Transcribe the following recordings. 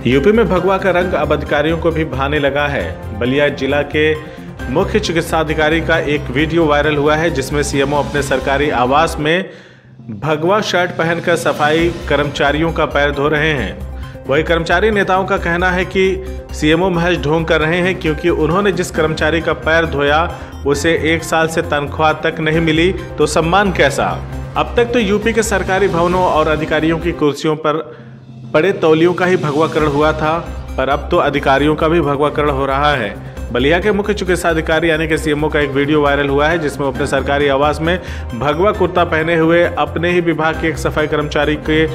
UP में भगवा का रंग अब अधिकारियों को भी भाने लगा है। बलिया जिला के मुख्य चिकित्सा अधिकारी का एक वीडियो वायरल हुआ है जिसमें सीएमओ अपने सरकारी आवास में भगवा शर्ट पहनकर सफाई कर्मचारियों का पैर धो रहे हैं। वही कर्मचारी नेताओं का कहना है कि सीएमओ महज ढोंग कर रहे हैं क्योंकि उन्होंने जिस कर्मचारी का पैर धोया उसे 1 साल से तनख्वाह तक नहीं मिली तो सम्मान कैसा। अब तक तो यूपी के सरकारी भवनों और अधिकारियों की कुर्सियों पर बड़े तौलियों का ही भगवाकरण हुआ था, पर अब तो अधिकारियों का भी भगवाकरण हो रहा है। बलिया के मुख्य चिकित्सा अधिकारी यानी कि सीएमओ का एक वीडियो वायरल हुआ है जिसमें अपने सरकारी आवास में भगवा कुर्ता पहने हुए अपने ही विभाग के एक सफाई कर्मचारी के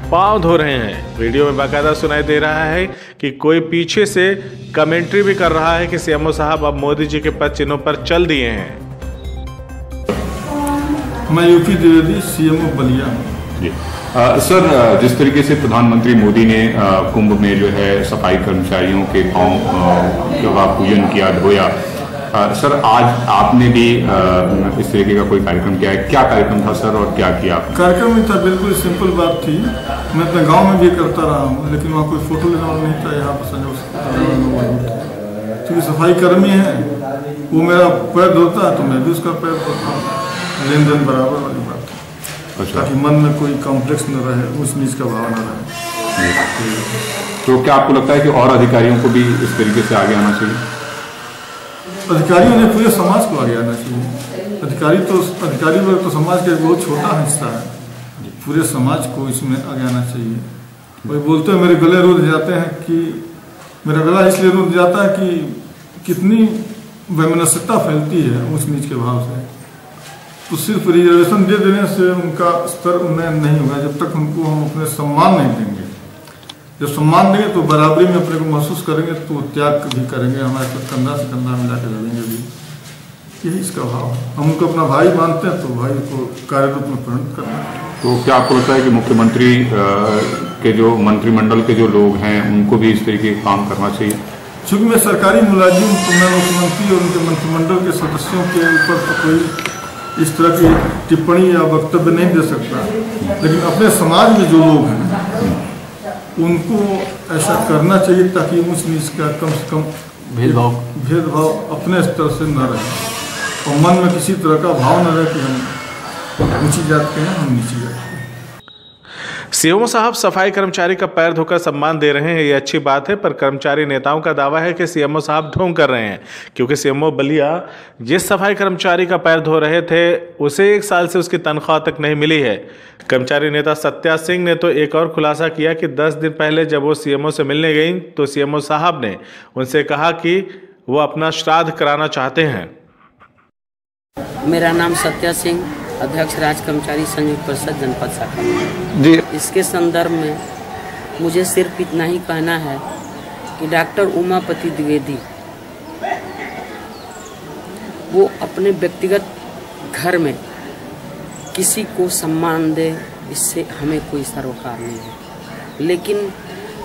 पांव धो रहे हैं। वीडियो में बाकायदा सुनाई दे रहा है कि कोई पीछे से कमेंट्री भी कर रहा है कि सीएमओ साहब अब मोदी जी के पद चिन्हों पर चल दिए हैं। मैं यूपी द्विवेदी, सीएमओ बलिया। जी सर, जिस तरीके से प्रधानमंत्री मोदी ने कुंभ में जो है सफाई कर्मचारियों के पांव का पूजन किया, धोया, सर आज आपने भी इस तरीके का कोई कार्यक्रम किया है? क्या कार्यक्रम था सर और क्या किया आपने? कार्यक्रम नहीं था, बिल्कुल सिंपल बात थी। मैं अपने गांव में भी करता रहा हूँ, लेकिन वहाँ कोई फोटो लेने वाला नहीं था। यहाँ पर क्योंकि सफाई कर्मी है, वो मेरा पैर धोता है तो मैं भी उसका पैर धोता हूँ, लेन देन बराबर वाली बात है। अच्छा। ताकि मन में कोई कॉम्प्लेक्स न रहे, उस नीच का भाव न रहे। तो क्या आपको लगता है कि और अधिकारियों को भी इस तरीके से आगे आना चाहिए? अधिकारियों ने पूरे समाज को आगे आना चाहिए। अधिकारी वर्ग तो समाज का एक बहुत छोटा हिस्सा है, पूरे समाज को इसमें आगे आना चाहिए। वही बोलते हैं मेरे गले रुध जाते हैं कि मेरा गला इसलिए रुध जाता है कि कितनी वैमनस्यता फैलती है उस नीच के भाव से। तो सिर्फ रिजर्वेशन दे देने से उनका स्तर उन्नयन नहीं होगा जब तक उनको हम अपने सम्मान नहीं देंगे। जब सम्मान देंगे तो बराबरी में अपने को महसूस करेंगे तो त्याग भी करेंगे, हमारे साथ कंधा से कंधा मिला के लड़ेंगे भी। यही इसका भाव है। हम उनको अपना भाई मानते हैं तो भाई को कार्य रूप में परिणत करना है। तो क्या आपको लगता है कि मुख्यमंत्री के जो मंत्रिमंडल के जो लोग हैं उनको भी इस तरीके का काम करना चाहिए? चूँकि मैं सरकारी मुलाजिम तो मैं मुख्यमंत्री और उनके मंत्रिमंडल के सदस्यों के ऊपर तो कोई इस तरह की टिप्पणी या वक्तव्य नहीं दे सकता, लेकिन अपने समाज में जो लोग हैं उनको ऐसा करना चाहिए ताकि ऊंच नीच का कम से कम भेदभाव अपने स्तर से न रहे और मन में किसी तरह का भाव न रहे कि हम ऊंची जात के हैं, हम नीची जात के हैं। सीएमओ साहब सफाई कर्मचारी का पैर धोकर सम्मान दे रहे हैं, ये अच्छी बात है, पर कर्मचारी नेताओं का दावा है कि सीएमओ साहब ढोंग कर रहे हैं क्योंकि सीएमओ बलिया जिस सफाई कर्मचारी का पैर धो रहे थे उसे 1 साल से उसकी तनख्वाह तक नहीं मिली है। कर्मचारी नेता सत्या सिंह ने तो एक और खुलासा किया कि 10 दिन पहले जब वो सीएमओ से मिलने गई तो सीएमओ साहब ने उनसे कहा कि वो अपना श्राद्ध कराना चाहते हैं। मेरा नाम सत्या सिंह, अध्यक्ष राज्य कर्मचारी संयुक्त परिषद जनपद शाखा जी। इसके संदर्भ में मुझे सिर्फ इतना ही कहना है कि डॉक्टर उमापति द्विवेदी वो अपने व्यक्तिगत घर में किसी को सम्मान दे, इससे हमें कोई सरोकार नहीं है। लेकिन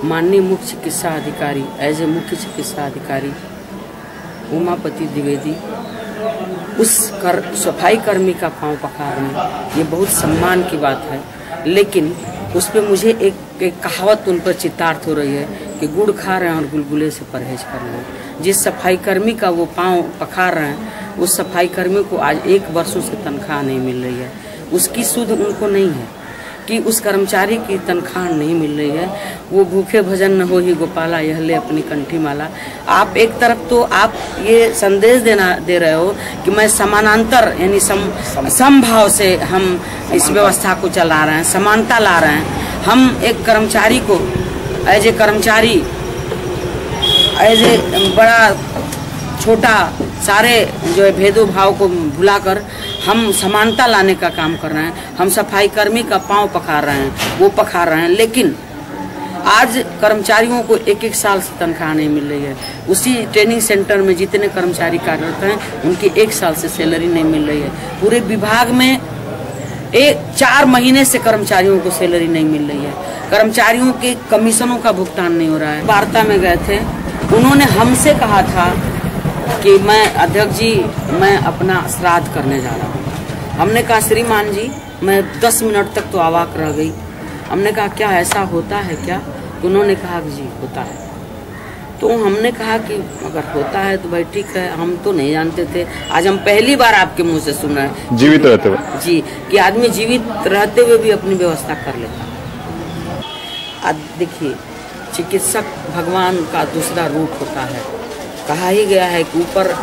माननीय मुख्य चिकित्सा अधिकारी एज ए मुख्य चिकित्सा अधिकारी उमापति द्विवेदी उस सफाई कर्मी का पांव पखारना ये बहुत सम्मान की बात है। लेकिन उस पर मुझे एक कहावत उन पर चितार्थ हो रही है कि गुड़ खा रहे हैं और गुलगुले से परहेज कर रहे हैं। जिस सफाई कर्मी का वो पांव पखार रहे हैं उस सफाई कर्मी को आज 1 वर्षों से तनख्वाह नहीं मिल रही है। उसकी सुध उनको नहीं है कि उस कर्मचारी की तनख्वाह नहीं मिल रही है। वो भूखे भजन न हो ही गोपाला, यह ले अपनी कंठी माला। आप एक तरफ तो आप ये संदेश दे रहे हो कि मैं समानांतर यानी समभाव से हम इस व्यवस्था को चला रहे हैं, समानता ला रहे हैं। हम एक कर्मचारी को एज ए कर्मचारी, एज ए बड़ा छोटा, सारे जो है भेदभाव को भुलाकर हम समानता लाने का काम कर रहे हैं। हम सफाई कर्मी का पांव पखार रहे हैं, वो पखार रहे हैं। लेकिन आज कर्मचारियों को 1-1 साल से तनख्वाह नहीं मिल रही है। उसी ट्रेनिंग सेंटर में जितने कर्मचारी कार्यरत हैं उनकी 1 साल से सैलरी नहीं मिल रही है। पूरे विभाग में 4 महीने से कर्मचारियों को सैलरी नहीं मिल रही है। कर्मचारियों के कमीशनों का भुगतान नहीं हो रहा है। वार्ता में गए थे, उन्होंने हमसे कहा था कि मैं अध्यक्ष जी मैं अपना श्राद्ध करने जा रहा हूँ। हमने कहा श्रीमान जी, मैं 10 मिनट तक तो अवाक रह गई। हमने कहा क्या ऐसा होता है क्या? उन्होंने कहा कि जी होता है। तो हमने कहा कि अगर होता है तो भाई ठीक है, हम तो नहीं जानते थे, आज हम पहली बार आपके मुंह से सुन रहे हैं जीवित रहते हुए जी कि आदमी जीवित रहते हुए भी अपनी व्यवस्था कर लेता। आज देखिए, चिकित्सक भगवान का दूसरा रूप होता है। कहा ही गया है कि ऊपर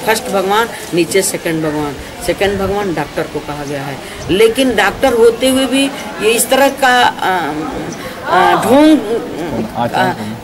फर्स्ट भगवान, नीचे सेकंड भगवान। सेकंड भगवान डॉक्टर को कहा गया है, लेकिन डॉक्टर होते हुए भी ये इस तरह का ढोंग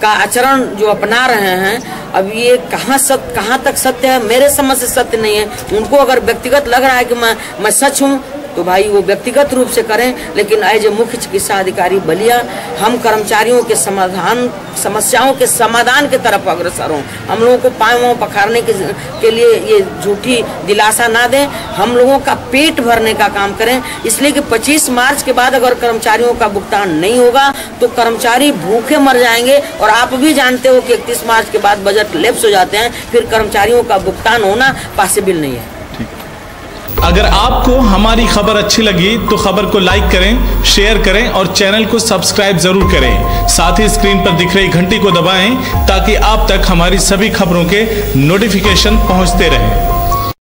का आचरण जो अपना रहे हैं, अब ये कहाँ तक सत्य है, मेरे समझ से सत्य नहीं है। उनको अगर व्यक्तिगत लग रहा है कि मैं सच हूँ तो भाई वो व्यक्तिगत रूप से करें, लेकिन एज ए मुख्य चिकित्सा अधिकारी बलिया हम कर्मचारियों के समस्याओं के समाधान की तरफ अग्रसर हों। हम लोगों को पाँव पखारने के लिए ये झूठी दिलासा ना दें, हम लोगों का पेट भरने का काम करें। इसलिए कि 25 मार्च के बाद अगर कर्मचारियों का भुगतान नहीं होगा तो कर्मचारी भूखे मर जाएंगे, और आप भी जानते हो कि 31 मार्च के बाद बजट लैप्स हो जाते हैं, फिर कर्मचारियों का भुगतान होना पॉसिबल नहीं है। अगर आपको हमारी खबर अच्छी लगी तो खबर को लाइक करें, शेयर करें और चैनल को सब्सक्राइब जरूर करें। साथ ही स्क्रीन पर दिख रही घंटी को दबाएं ताकि आप तक हमारी सभी खबरों के नोटिफिकेशन पहुंचते रहें।